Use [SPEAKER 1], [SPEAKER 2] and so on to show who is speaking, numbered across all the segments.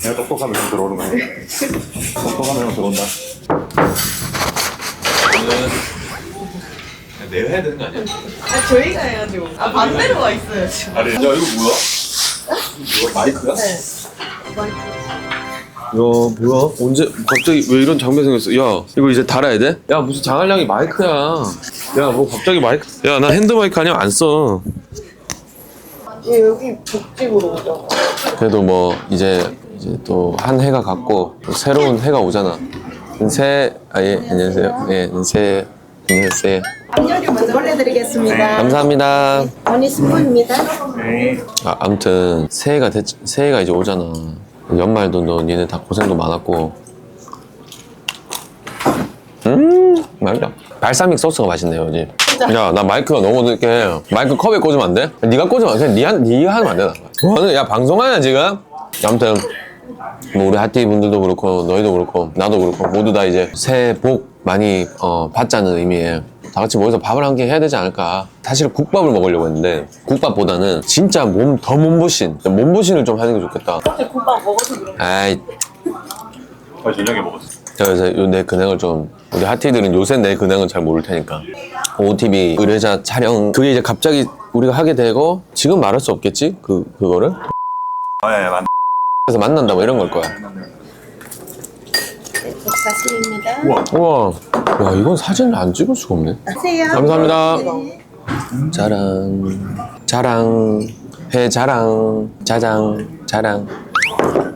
[SPEAKER 1] 내가 똑똑하면 형 들어오는 거야. 똑똑하면 형 들어온다. 내가 해야 되는 거 아니야?
[SPEAKER 2] 아, 저희가 해야죠. 아, 반대로 와 있어요, 지금.
[SPEAKER 1] 아니, 야 이거 뭐야? 이거 마이크야?
[SPEAKER 2] 네.
[SPEAKER 3] 야 뭐야? 언제 갑자기 왜 이런 장면 생겼어? 야 이거 이제 달아야 돼? 야 무슨 장알량이 마이크야? 야 뭐 갑자기 마이크? 야 나 핸드 마이크 아니면 안 써.
[SPEAKER 2] 예, 여기 북집으로 오죠.
[SPEAKER 3] 그래도 뭐 이제 또 한 해가 갔고 또 새로운 해가 오잖아. 예 안녕하세요. 예 안녕하세요.
[SPEAKER 4] 앞요리 먼저 올려드리겠습니다.
[SPEAKER 3] 감사합니다.
[SPEAKER 4] 언니 스프입니다.
[SPEAKER 3] 아 아무튼 새해가 이제 오잖아. 연말도 너 니네 다 고생도 많았고. 맛있다. 발사믹 소스가 맛있네요, 이제. 야, 나 마이크가 너무 늦게 마이크 컵에 꽂으면 안 돼? 네가 꽂으면 안 돼. 네가 하면 안 돼. 뭐하는? 야, 방송하냐 지금? 아무튼 뭐 우리 하티 분들도 그렇고 너희도 그렇고 나도 그렇고 모두 다 이제 새해 복 많이 받자는 의미에 다 같이 모여서 밥을 한 개 해야 되지 않을까. 사실 국밥을 먹으려고 했는데 국밥보다는 진짜 몸보신을 좀 하는 게 좋겠다.
[SPEAKER 2] 어제 국밥 먹어서 그런
[SPEAKER 3] 아이,
[SPEAKER 1] 저녁에 먹었어.
[SPEAKER 3] 제가 요새 내 근황을 좀 우리 하티들은 요새 내 근황은 잘 모를 테니까 OOTV 의뢰자 촬영 그게 이제 갑자기 우리가 하게 되고 지금 말할 수 없겠지? 그거를?
[SPEAKER 1] 네, 맞네.
[SPEAKER 3] 그래서 만난다 뭐 이런 걸 거야.
[SPEAKER 4] 사실입니다.
[SPEAKER 3] 우와. 와 이건 사진을 안 찍을 수가 없네.
[SPEAKER 4] 하세요.
[SPEAKER 3] 감사합니다.
[SPEAKER 4] 네.
[SPEAKER 3] 자랑 회 자랑 자장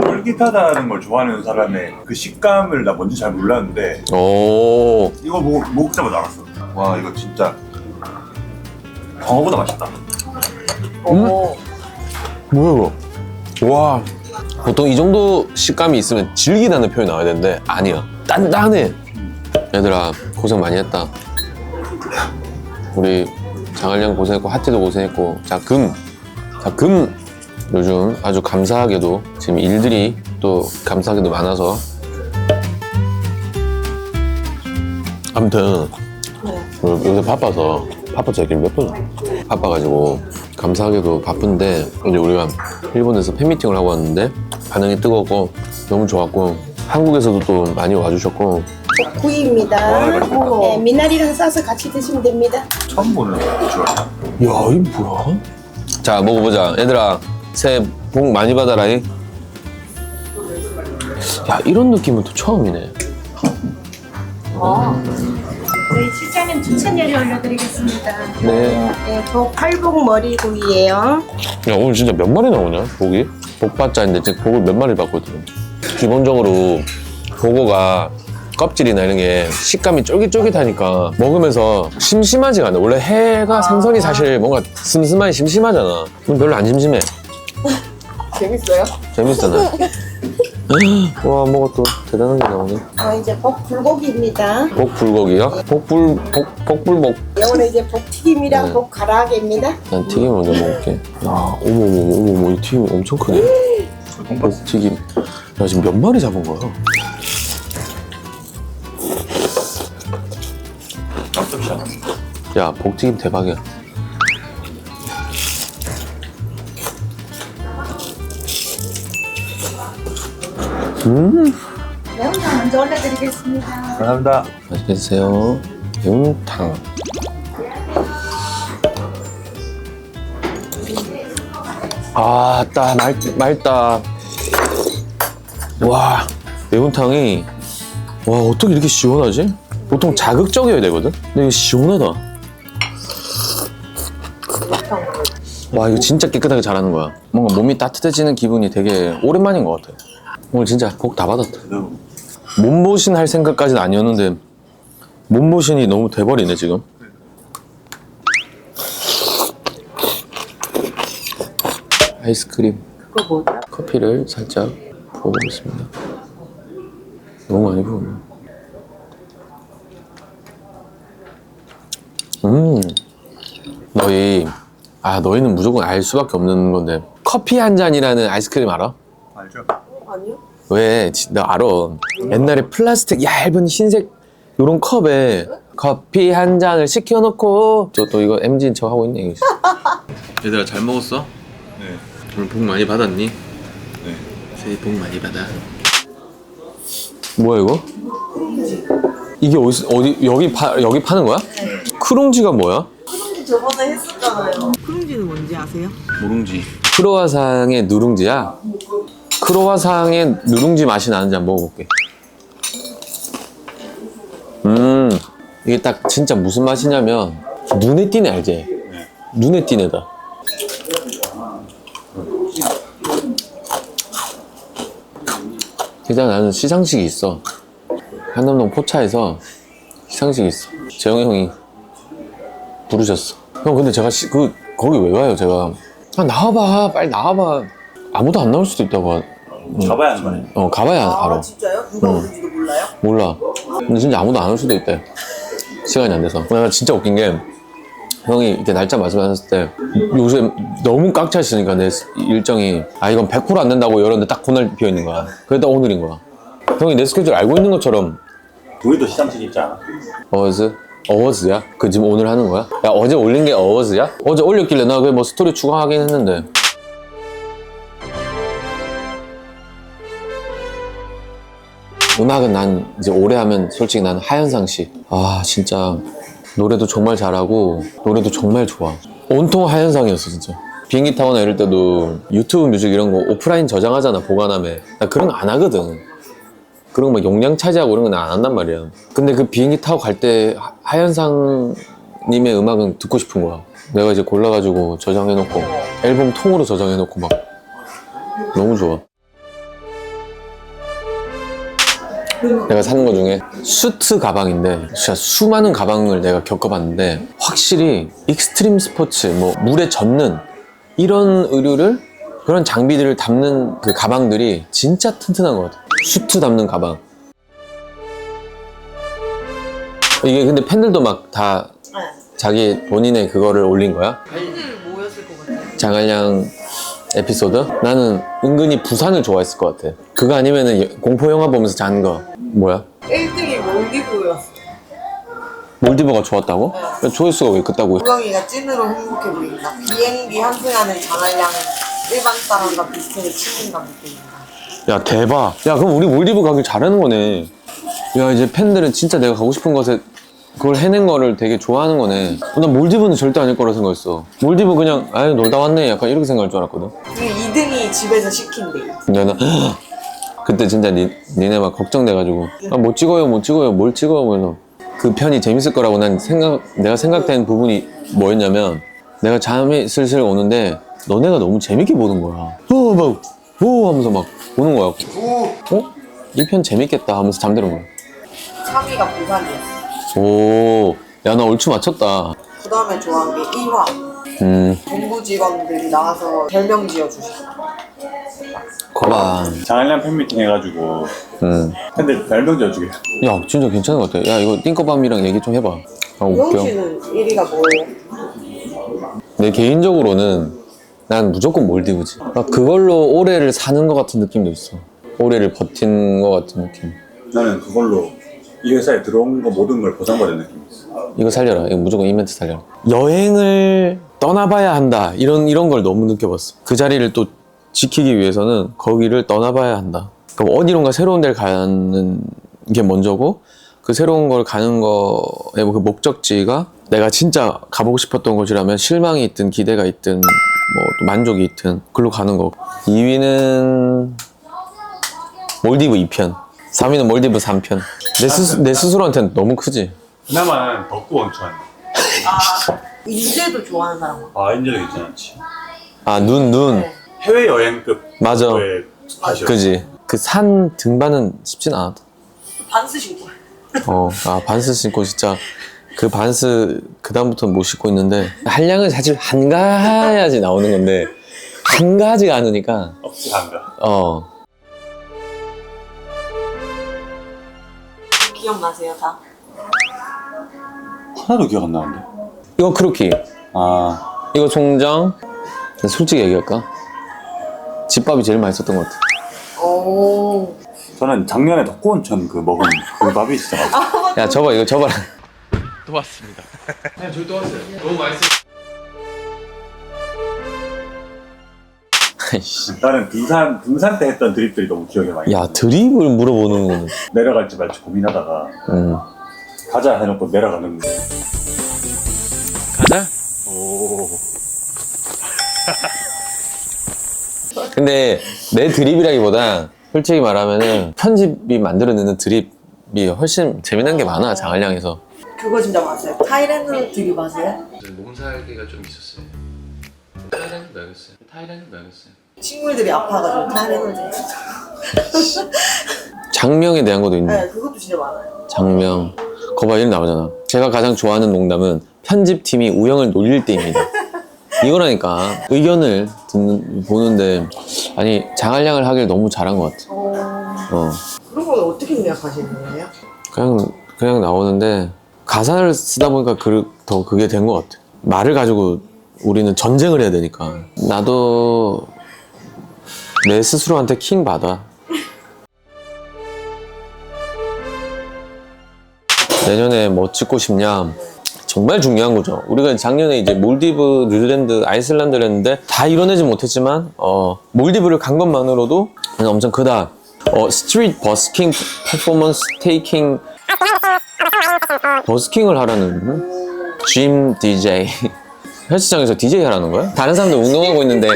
[SPEAKER 1] 쫄깃하다는 걸 좋아하는 사람의 그 식감을 나 뭔지 잘 몰랐는데
[SPEAKER 3] 오.
[SPEAKER 1] 이거 먹자마자 알았어. 와 이거 진짜 광어보다 맛있다.
[SPEAKER 2] 거.
[SPEAKER 3] 뭐야 이거? 와 보통 이 정도 식감이 있으면 질기다는 표현이 나와야 되는데 아니야. 단단해. 얘들아 고생 많이 했다. 우리 장할량 고생했고 하티도 고생했고 자 금 요즘 아주 감사하게도 지금 일들이 또 감사하게도 많아서 아무튼 요새 바빠서 얘기를 몇 번 바빠가지고 감사하게도 바쁜데 이제 우리가 일본에서 팬미팅을 하고 왔는데 반응이 뜨겁고 너무 좋았고 한국에서도 또 많이 와주셨고
[SPEAKER 4] 구이입니다.
[SPEAKER 1] 맛있겠다.
[SPEAKER 4] 네, 미나리랑 싸서 같이 드시면 됩니다.
[SPEAKER 1] 처음 보는 비주얼.
[SPEAKER 3] 야 이거 뭐야? 자 먹어보자 얘들아 새해 복 많이 받아라잉. 야 이런 느낌은 또 처음이네.
[SPEAKER 4] 저희 실장님 추천요리 올려드리겠습니다.
[SPEAKER 3] 네.
[SPEAKER 4] 네, 팔복 머리구이예요.
[SPEAKER 3] 야 오늘 진짜 몇 마리 나오냐 복이? 복받자인데 지금 복을 몇 마리 받거든. 기본적으로 복어가 껍질이나 이런 게 식감이 쫄깃쫄깃하니까 먹으면서 심심하지가 않아. 원래 회가 생선이 사실 뭔가 슴슴하니 심심하잖아. 그럼 별로 안 심심해.
[SPEAKER 2] 재밌어요?
[SPEAKER 3] 재밌어 나. 와 뭐가 또 대단한 게 나오네.
[SPEAKER 4] 이제 복불고기입니다.
[SPEAKER 3] 복불고기요? 복불복.
[SPEAKER 4] 이거는 이제 복튀김이랑
[SPEAKER 3] 네.
[SPEAKER 4] 복가라아게입니다.
[SPEAKER 3] 난 튀김 먼저 먹을게. 야 어머머머 이 튀김 엄청 크네. 복튀김. 야 지금 몇 마리 잡은 거야? 야 복튀김 대박이야.
[SPEAKER 4] 매운탕 먼저 올려드리겠습니다.
[SPEAKER 1] 감사합니다.
[SPEAKER 3] 맛있게 드세요. 매운탕. 아따 맑다. 와 매운탕이 와 어떻게 이렇게 시원하지? 보통 자극적이어야 되거든? 근데 이거 시원하다. 와 이거 진짜 깨끗하게 잘하는 거야. 뭔가 몸이 따뜻해지는 기분이 되게 오랜만인 것 같아. 오늘 진짜 복 다 받았다. 몸보신 할 생각까지는 아니었는데 몸보신이 너무 돼버리네 지금. 아이스크림
[SPEAKER 2] 그거 뭐야?
[SPEAKER 3] 커피를 살짝 부어보겠습니다. 너무 많이 부었네. 너희는 무조건 알 수밖에 없는 건데 커피 한 잔이라는 아이스크림 알아?
[SPEAKER 1] 알죠?
[SPEAKER 2] 아니요?
[SPEAKER 3] 왜? 나 알아. 옛날에 플라스틱 얇은 흰색 요런 컵에 커피 한 잔을 시켜놓고 또 이거 MZ인 척 하고 있네. 얘들아 잘 먹었어?
[SPEAKER 1] 네.
[SPEAKER 3] 오늘 복 많이 받았니?
[SPEAKER 1] 네.
[SPEAKER 3] 새해 복 많이 받아. 뭐야 이거? 이게 어디 여기 파는 거야? 크룽지가 뭐야?
[SPEAKER 2] 크룽지 저번에 했었잖아요. 크룽지는 뭔지 아세요?
[SPEAKER 1] 모룽지.
[SPEAKER 3] 크로와상의 누룽지야? 크로와상의 누룽지 맛이 나는지 한번 먹어볼게. 이게 딱 진짜 무슨 맛이냐면 눈에 띄네, 알지? 눈에 띄네다. 일단 나는 시상식이 있어. 한남동 포차에서 시상식이 있어. 재영이 형이 부르셨어. 형 근데 제가 거기 왜 가요? 제가 나와봐, 빨리 나와봐. 아무도 안 나올 수도 있다고.
[SPEAKER 1] 가봐야 하는 거네.
[SPEAKER 3] 가봐야 알아.
[SPEAKER 2] 진짜요? 누가 오는지도 몰라요?
[SPEAKER 3] 몰라. 근데 진짜 아무도 안 올 수도 있대. 시간이 안 돼서. 내가 진짜 웃긴 게 형이 이렇게 날짜 말씀하셨을 때 요새 너무 꽉 차 있으니까 내 일정이 이건 100% 안 된다고 이러는데 딱 그날 비어 있는 거야. 그게 딱 오늘인 거야. 형이 내 스케줄 알고 있는 것처럼.
[SPEAKER 1] 우리도 시상식 있잖아.
[SPEAKER 3] 어워즈야? 그 지금 오늘 하는 거야? 야 어제 올린 게 어워즈야? 어제 올렸길래 나 그게 뭐 스토리 추가하긴 했는데. 음악은 난 이제 오래 하면 솔직히 난 하현상 씨. 진짜 노래도 정말 잘하고 노래도 정말 좋아. 온통 하현상이었어 진짜. 비행기 타거나 이럴 때도 유튜브 뮤직 이런 거 오프라인 저장하잖아, 보관함에. 나 그런 거 안 하거든. 그런 거 막 용량 차지하고 이런 건 안 한단 말이야. 근데 그 비행기 타고 갈 때 하현상 님의 음악은 듣고 싶은 거야. 내가 이제 골라가지고 저장해놓고 앨범 통으로 저장해놓고 막 너무 좋아. 내가 사는 거 중에 수트 가방인데 진짜 수많은 가방을 내가 겪어봤는데 확실히 익스트림 스포츠, 뭐 물에 젖는 이런 의류를, 그런 장비들을 담는 그 가방들이 진짜 튼튼한 것 같아. 수트 담는 가방. 이게 근데 팬들도 막 다 자기 본인의 그거를 올린 거야?
[SPEAKER 2] 팬들 모였을 것 같아요.
[SPEAKER 3] 장알량 에피소드? 나는 은근히 부산을 좋아했을 것 같아. 그거 아니면은 공포 영화 보면서 자는 거. 뭐야?
[SPEAKER 2] 1등이 몰디브였어.
[SPEAKER 3] 몰디브가 좋았다고? 조회수가 왜 그따고?
[SPEAKER 2] 우영이가 찐으로 행복해 보인다. 비행기 환승하는 장알량은 일반 사람과 비슷하게 친근감 느껴진다.
[SPEAKER 3] 야 대박. 야 그럼 우리 몰디브 가길 잘하는 거네. 야 이제 팬들은 진짜 내가 가고 싶은 곳에 그걸 해낸 거를 되게 좋아하는 거네. 난 몰디브는 절대 아닐 거라 생각했어. 몰디브 그냥 놀다 왔네 약간 이렇게 생각할 줄 알았거든.
[SPEAKER 2] 그리고 2등이 집에서 시킨대.
[SPEAKER 3] 근데 나 그때 진짜 니네 막 걱정돼가지고 못 찍어요 뭘 찍어요 그래서 그 편이 재밌을 거라고 내가 생각된 부분이 뭐였냐면, 내가 잠이 슬슬 오는데 너네가 너무 재밌게 보는 거야. 하면서 막 보는 거야. 이 편 재밌겠다 하면서 잠드는 거야.
[SPEAKER 2] 3위가 부산이었어.
[SPEAKER 3] 오, 야 나 얼추 맞췄다.
[SPEAKER 2] 그 다음에 좋아한 게 1화. 공부 직원들이 나와서 별명 지어주시고.
[SPEAKER 3] 거봐.
[SPEAKER 1] 장알량 팬미팅 해가지고 팬들 별명 지어주게.
[SPEAKER 3] 야 진짜 괜찮은 것 같아. 야 이거 띵꺼밤이랑 얘기 좀 해봐.
[SPEAKER 2] 우영
[SPEAKER 3] 웃겨.
[SPEAKER 2] 씨는 1위가 뭐예요?
[SPEAKER 3] 내 개인적으로는 난 무조건 몰디브지. 그걸로 올해를 사는 것 같은 느낌도 있어. 올해를 버틴 것 같은 느낌.
[SPEAKER 1] 나는 그걸로 이 회사에 들어온 거 모든 걸 보상받은 느낌이 있어.
[SPEAKER 3] 이거 살려라. 이거 무조건 이벤트 살려라. 여행을 떠나봐야 한다. 이런 걸 너무 느껴봤어. 그 자리를 또 지키기 위해서는 거기를 떠나봐야 한다. 그럼 어디론가 새로운 데를 가는 게 먼저고, 그 새로운 걸 가는 거의 그 목적지가 내가 진짜 가보고 싶었던 곳이라면 실망이 있든 기대가 있든 뭐 또 만족이 있든 글로 가는 거. 2위는 몰디브 2편, 3위는 몰디브 3편. 내 스스로한테는 너무 크지.
[SPEAKER 1] 그나마 덕구 원천.
[SPEAKER 2] 인제도 좋아하는 사람.
[SPEAKER 1] 인제도 괜찮았지.
[SPEAKER 3] 눈.
[SPEAKER 2] 네.
[SPEAKER 1] 해외여행급
[SPEAKER 3] 맞아.
[SPEAKER 1] 스팟이었어.
[SPEAKER 3] 그지. 그 산 등반은 쉽진 않았다.
[SPEAKER 2] 반스 신고.
[SPEAKER 3] 반스 신고 진짜 그 반스 그다음부터는 못 신고 있는데, 한량은 사실 한가해야지 나오는 건데 한가하지가 않으니까.
[SPEAKER 1] 없지 한가.
[SPEAKER 2] 기억나세요 다?
[SPEAKER 1] 하나도 기억 안 나는데.
[SPEAKER 3] 이거 크루키, 이거 송정. 솔직히 얘기할까? 집밥이 제일 맛있었던 것 같아.
[SPEAKER 2] 오.
[SPEAKER 1] 저는 작년에 덕구 원천 그 먹은 그 밥이 진짜 맛있어.
[SPEAKER 3] 야 접어, 이거 접어라.
[SPEAKER 5] 또 왔습니다. 네, 저희 또 왔어요. 너무 맛있어요.
[SPEAKER 3] 아이씨.
[SPEAKER 1] 나는 등산 때 했던 드립들이 너무 기억에 많이
[SPEAKER 3] 야
[SPEAKER 1] 나.
[SPEAKER 3] 드립을 물어보는 거는.
[SPEAKER 1] 내려갈지 말지 고민하다가 가자 해놓고 내려가는 거.
[SPEAKER 5] 가자.
[SPEAKER 1] 오.
[SPEAKER 3] 근데 내 드립이라기보다 솔직히 말하면은 편집이 만들어내는 드립이 훨씬 재미난 게 많아 장알량에서.
[SPEAKER 2] 그거 진짜 맞아요. 타이레놀 드립 아세요?
[SPEAKER 5] 몸살기가 좀 있었어요. 타이레놀 먹였어요. 타이레놀 먹였어요.
[SPEAKER 2] 식물들이 아파가지고 타이레놀 드립.
[SPEAKER 3] 장명에 대한 것도 있네.
[SPEAKER 2] 네, 그것도 진짜 많아요.
[SPEAKER 3] 장명. 거봐 이름 나오잖아. 제가 가장 좋아하는 농담은 편집팀이 우영을 놀릴 때입니다. 이거라니까. 의견을 보는데 아니 장알량을 하길 너무 잘한 것 같아.
[SPEAKER 2] 그런 건 어떻게 생각하시는 거예요?
[SPEAKER 3] 그냥 나오는데 가사를 쓰다 보니까 더 그게 된 것 같아. 말을 가지고 우리는 전쟁을 해야 되니까. 나도 내 스스로한테 킹 받아. 내년에 뭐 찍고 싶냐? 정말 중요한 거죠. 우리가 작년에 이제 몰디브, 뉴질랜드, 아이슬란드를 했는데 다 이뤄내지 못했지만 몰디브를 간 것만으로도 엄청 크다. 스트리트 버스킹 퍼포먼스 테이킹 버스킹을 하라는 짐 DJ 헬스장에서 DJ 하라는 거야? 다른 사람들 운동하고 있는데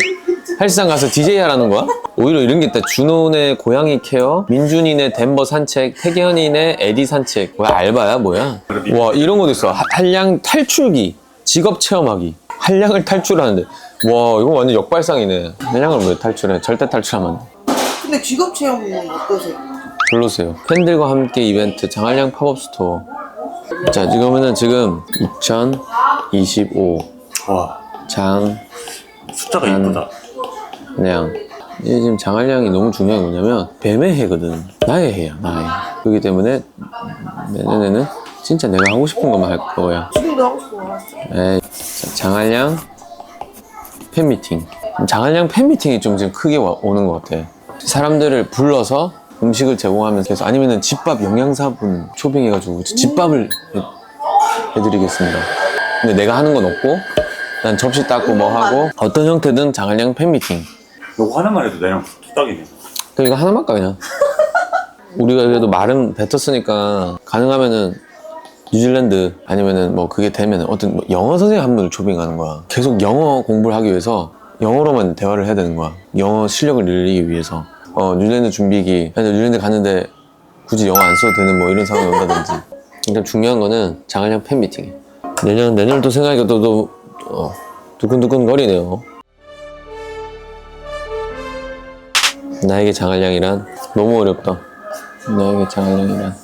[SPEAKER 3] 헬스장 가서 DJ 하라는 거야? 오히려 이런 게 있다. 준호네 고양이 케어, 민준이네 덴버 산책, 태견이네 에디 산책. 뭐야 알바야 뭐야? 와 이런 것도 있어. 한량 탈출기, 직업 체험하기. 한량을 탈출하는데 와 이거 완전 역발상이네. 한량을 왜 탈출해? 절대 탈출하면 안 돼.
[SPEAKER 2] 근데 직업 체험은 어떠세요?
[SPEAKER 3] 불러주세요. 팬들과 함께 이벤트 장한량 팝업 스토어. 자 지금 2025
[SPEAKER 1] 와,
[SPEAKER 3] 장한량.
[SPEAKER 1] 숫자가 이쁘다.
[SPEAKER 3] 이게 지금 장한량이 너무 중요한 게 뭐냐면 뱀의 해거든. 나의 해야 나의. 그렇기 때문에 내년에는 진짜 내가 하고 싶은 것만 할 거야.
[SPEAKER 2] 지금도 하고 싶은 거 같아요.
[SPEAKER 3] 자, 장한량 팬미팅. 장한량 팬미팅이 좀 지금 크게 오는 것 같아. 사람들을 불러서 음식을 제공하면서 해서 아니면은 집밥 영양사분 초빙해가지고 집밥을 해드리겠습니다. 근데 내가 하는 건 없고 난 접시 닦고 뭐 하고 어떤 형태든 장한량 팬미팅.
[SPEAKER 1] 이거 하나만 해도 내랑 뚝딱이네.
[SPEAKER 3] 그러니까 하나만 할까 그냥. 우리가 그래도 말은 뱉었으니까 가능하면은 뉴질랜드 아니면은 뭐 그게 되면은 어떤 뭐 영어 선생님 한 분을 초빙하는 거야. 계속 영어 공부를 하기 위해서 영어로만 대화를 해야 되는 거야. 영어 실력을 늘리기 위해서. 뉴질랜드 준비기. 뉴질랜드 갔는데 굳이 영어 안 써도 되는 뭐 이런 상황이 온다든지. 일단 중요한 거는 장한량 팬미팅이야. 내년도 생각하니까 또 두근두근 거리네요. 나에게 장한량이란 너무 어렵다. 나에게 장한량이란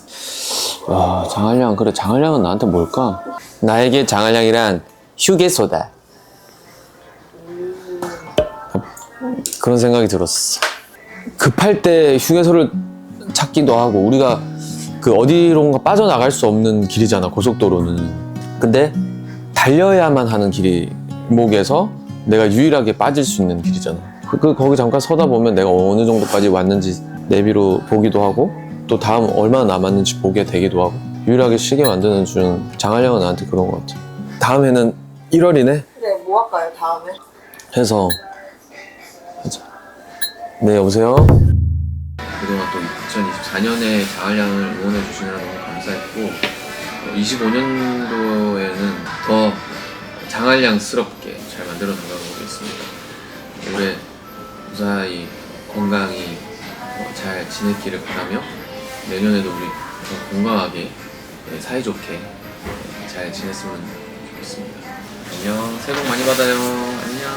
[SPEAKER 3] 와 장한량 그래 장한량은 나한테 뭘까? 나에게 장한량이란 휴게소다. 그런 생각이 들었어. 급할 때 휴게소를 찾기도 하고 우리가 그 어디론가 빠져나갈 수 없는 길이잖아 고속도로는. 근데 달려야만 하는 길목에서 내가 유일하게 빠질 수 있는 길이잖아. 거기 잠깐 서다 보면 내가 어느 정도까지 왔는지 내비로 보기도 하고 또 다음 얼마나 남았는지 보게 되기도 하고 유일하게 쉬게 만드는 준 장한량은 나한테 그런 것 같아. 다음 해는 1월이네?
[SPEAKER 2] 네, 뭐 할까요, 다음에?
[SPEAKER 3] 해서 하자. 네, 여보세요? 그동안 또 2024년에 장한량을 응원해 주시느라 너무 감사했고 25년도에는 더 장한량스럽게 잘 만들어 나가보겠습니다. 올해 무사히 건강히 잘 지냈기를 바라며 내년에도 우리 더 건강하게 사이좋게 잘 지냈으면 좋겠습니다. 안녕. 새해 복 많이 받아요. 안녕.